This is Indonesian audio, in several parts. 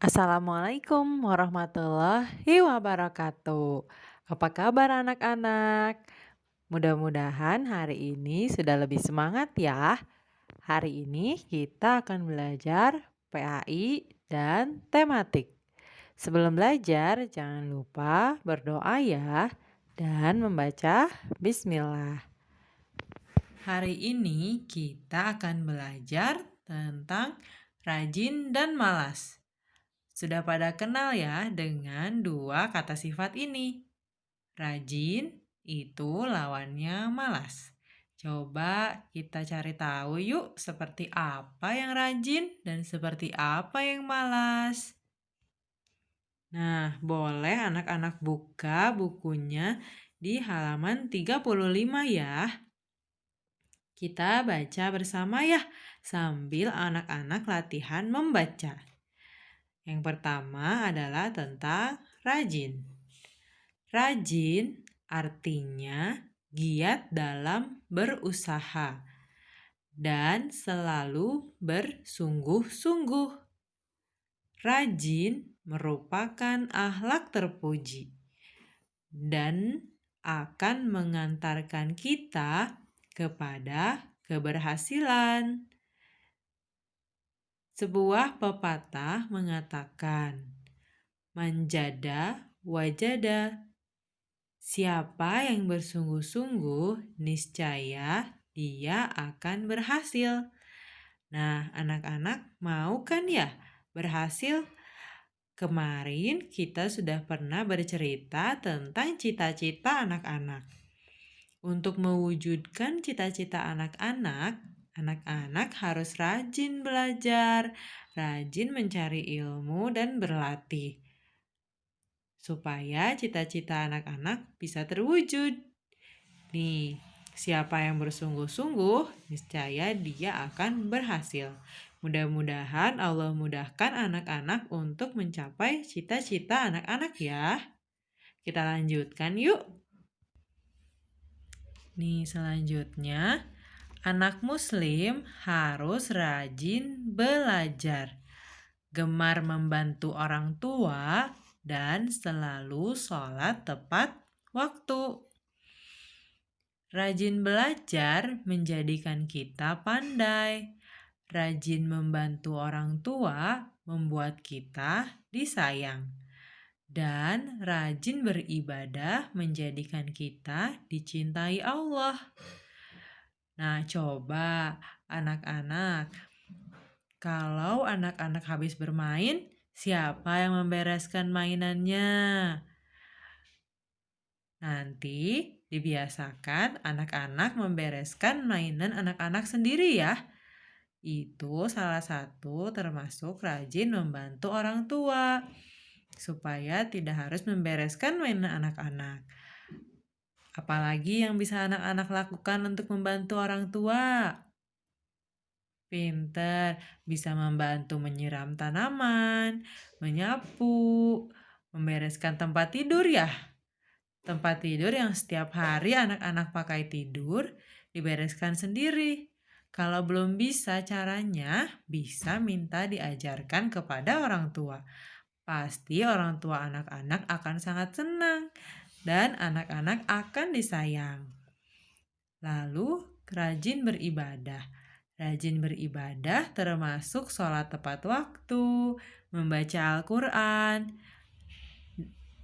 Assalamualaikum warahmatullahi wabarakatuh. Apa kabar anak-anak? Mudah-mudahan hari ini sudah lebih semangat ya. Hari ini kita akan belajar PAI dan tematik. Sebelum belajar, jangan lupa berdoa ya dan membaca bismillah. Hari ini kita akan belajar tentang rajin dan malas. Sudah pada kenal ya dengan dua kata sifat ini. Rajin itu lawannya malas. Coba kita cari tahu yuk seperti apa yang rajin dan seperti apa yang malas. Nah, boleh anak-anak buka bukunya di halaman 35 ya. Kita baca bersama ya sambil anak-anak latihan membaca. Yang pertama adalah tentang rajin. Rajin artinya giat dalam berusaha dan selalu bersungguh-sungguh. Rajin merupakan akhlak terpuji dan akan mengantarkan kita kepada keberhasilan. Sebuah pepatah mengatakan, manjada wajada. Siapa yang bersungguh-sungguh, niscaya dia akan berhasil. Nah, anak-anak mau kan ya berhasil? Kemarin kita sudah pernah bercerita tentang cita-cita anak-anak. Untuk mewujudkan cita-cita anak-anak, anak-anak harus rajin belajar, rajin mencari ilmu dan berlatih supaya cita-cita anak-anak bisa terwujud. Nih, siapa yang bersungguh-sungguh, niscaya dia akan berhasil. Mudah-mudahan Allah mudahkan anak-anak untuk mencapai cita-cita anak-anak ya. Kita lanjutkan yuk. Nih, selanjutnya, anak muslim harus rajin belajar, gemar membantu orang tua, dan selalu sholat tepat waktu. Rajin belajar menjadikan kita pandai. Rajin membantu orang tua membuat kita disayang. Dan rajin beribadah menjadikan kita dicintai Allah. Nah, coba anak-anak, kalau anak-anak habis bermain, siapa yang membereskan mainannya? Nanti dibiasakan anak-anak membereskan mainan anak-anak sendiri ya. Itu salah satu termasuk rajin membantu orang tua, supaya tidak harus membereskan mainan anak-anak. Apalagi yang bisa anak-anak lakukan untuk membantu orang tua? Pinter, bisa membantu menyiram tanaman, menyapu, membereskan tempat tidur ya. Tempat tidur yang setiap hari anak-anak pakai tidur dibereskan sendiri. Kalau belum bisa caranya, bisa minta diajarkan kepada orang tua. Pasti orang tua anak-anak akan sangat senang dan anak-anak akan disayang. Lalu, rajin beribadah. Rajin beribadah termasuk sholat tepat waktu, membaca Al-Quran,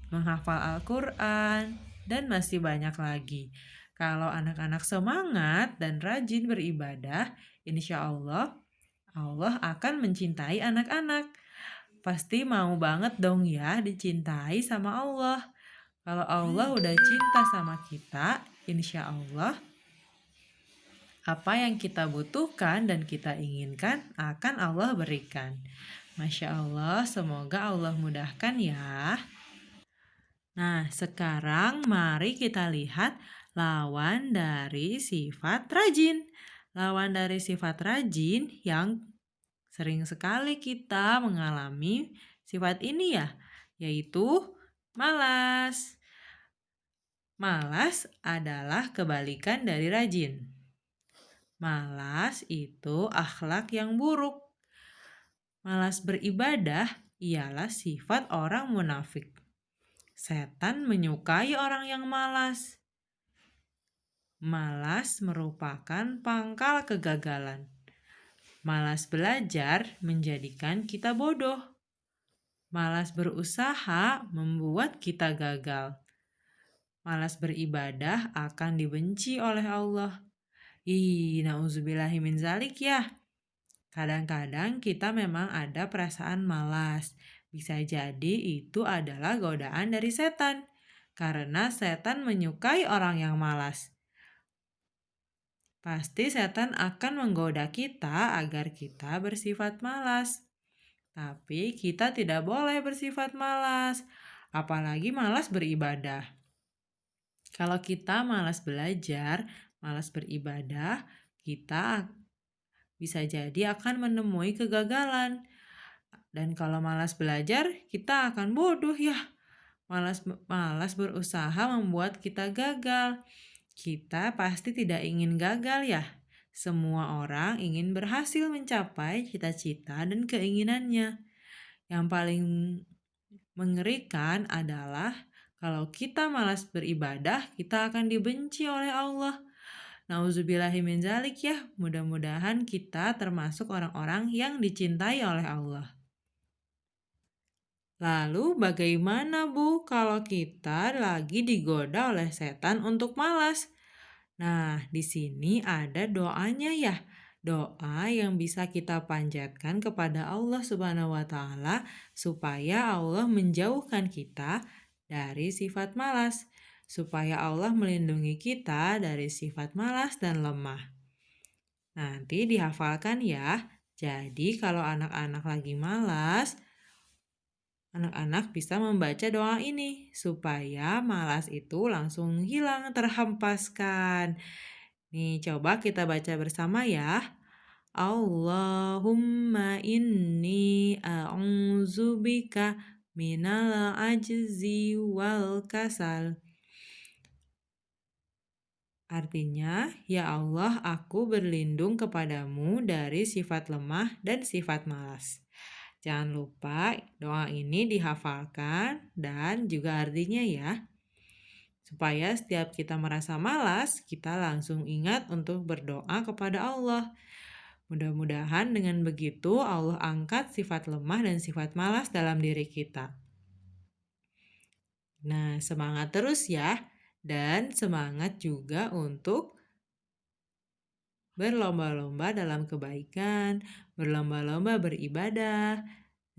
menghafal Al-Quran, dan masih banyak lagi. Kalau anak-anak semangat dan rajin beribadah, insya Allah akan mencintai anak-anak. Pasti mau banget dong ya dicintai sama Allah. Kalau Allah udah cinta sama kita, insya Allah apa yang kita butuhkan dan kita inginkan akan Allah berikan. Masya Allah, semoga Allah mudahkan ya. Nah, sekarang mari kita lihat lawan dari sifat rajin. Lawan dari sifat rajin yang sering sekali kita mengalami sifat ini ya, yaitu malas. Malas adalah kebalikan dari rajin. Malas itu akhlak yang buruk. Malas beribadah ialah sifat orang munafik. Setan menyukai orang yang malas. Malas merupakan pangkal kegagalan. Malas belajar menjadikan kita bodoh. Malas berusaha membuat kita gagal. Malas beribadah akan dibenci oleh Allah. Nauzubillahi min zalik ya. Kadang-kadang kita memang ada perasaan malas. Bisa jadi itu adalah godaan dari setan. Karena setan menyukai orang yang malas. Pasti setan akan menggoda kita agar kita bersifat malas. Tapi kita tidak boleh bersifat malas, apalagi malas beribadah. Kalau kita malas belajar, malas beribadah, kita bisa jadi akan menemui kegagalan. Dan kalau malas belajar, kita akan bodoh ya. Malas berusaha membuat kita gagal. Kita pasti tidak ingin gagal ya. Semua orang ingin berhasil mencapai cita-cita dan keinginannya. Yang paling mengerikan adalah kalau kita malas beribadah, kita akan dibenci oleh Allah. Nauzubillahi min zalik ya. Mudah-mudahan kita termasuk orang-orang yang dicintai oleh Allah. Lalu bagaimana Bu kalau kita lagi digoda oleh setan untuk malas? Nah, di sini ada doanya ya. Doa yang bisa kita panjatkan kepada Allah Subhanahu wa taala supaya Allah menjauhkan kita dari sifat malas, supaya Allah melindungi kita dari sifat malas dan lemah. Nanti dihafalkan ya. Jadi kalau anak-anak lagi malas, anak-anak bisa membaca doa ini supaya malas itu langsung hilang, terhempaskan. Nih, coba kita baca bersama ya. Allahumma inni a'udzubika minal ajzi wal kasal. Artinya, ya Allah, aku berlindung kepadamu dari sifat lemah dan sifat malas. Jangan lupa doa ini dihafalkan dan juga artinya ya. Supaya setiap kita merasa malas, kita langsung ingat untuk berdoa kepada Allah. Mudah-mudahan dengan begitu Allah angkat sifat lemah dan sifat malas dalam diri kita. Nah, semangat terus ya. Dan semangat juga untuk berlomba-lomba dalam kebaikan, berlomba-lomba beribadah,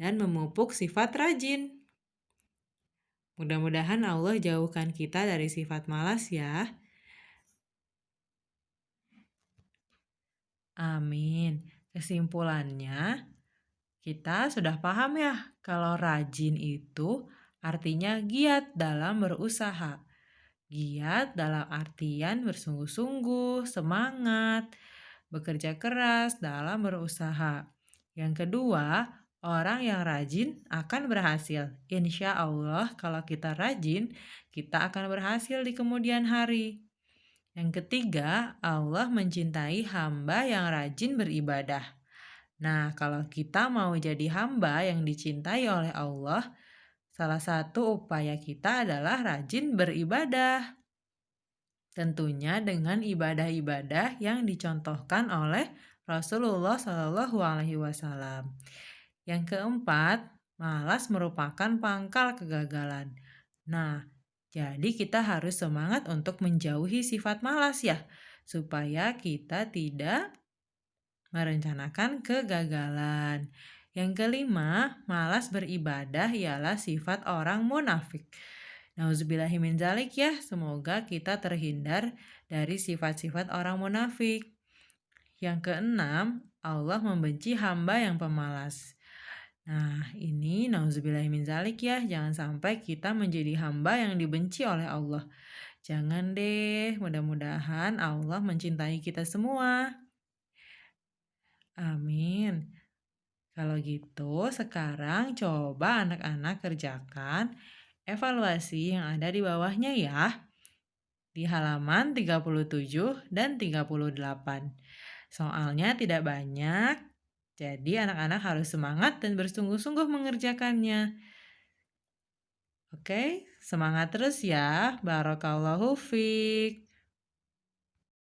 dan memupuk sifat rajin. Mudah-mudahan Allah jauhkan kita dari sifat malas ya. Amin. Kesimpulannya, kita sudah paham ya kalau rajin itu artinya giat dalam berusaha. Giat dalam artian bersungguh-sungguh, semangat, bekerja keras dalam berusaha. Yang kedua, orang yang rajin akan berhasil. Insya Allah kalau kita rajin, kita akan berhasil di kemudian hari. Yang ketiga, Allah mencintai hamba yang rajin beribadah. Nah, kalau kita mau jadi hamba yang dicintai oleh Allah, salah satu upaya kita adalah rajin beribadah. Tentunya dengan ibadah-ibadah yang dicontohkan oleh Rasulullah Shallallahu Alaihi Wasallam. Yang keempat, malas merupakan pangkal kegagalan. Nah, jadi kita harus semangat untuk menjauhi sifat malas ya, supaya kita tidak merencanakan kegagalan. Yang kelima, malas beribadah ialah sifat orang munafik. Nauzubillahi min zalik ya, semoga kita terhindar dari sifat-sifat orang munafik. Yang keenam, Allah membenci hamba yang pemalas. Nah, ini nauzubillahi min zalik ya, jangan sampai kita menjadi hamba yang dibenci oleh Allah. Jangan deh, mudah-mudahan Allah mencintai kita semua. Amin. Kalau gitu, sekarang coba anak-anak kerjakan evaluasi yang ada di bawahnya ya. Di halaman 37 dan 38. Soalnya tidak banyak, Jadi anak-anak harus semangat dan bersungguh-sungguh mengerjakannya. Oke, semangat terus ya. Barakallahu fiik.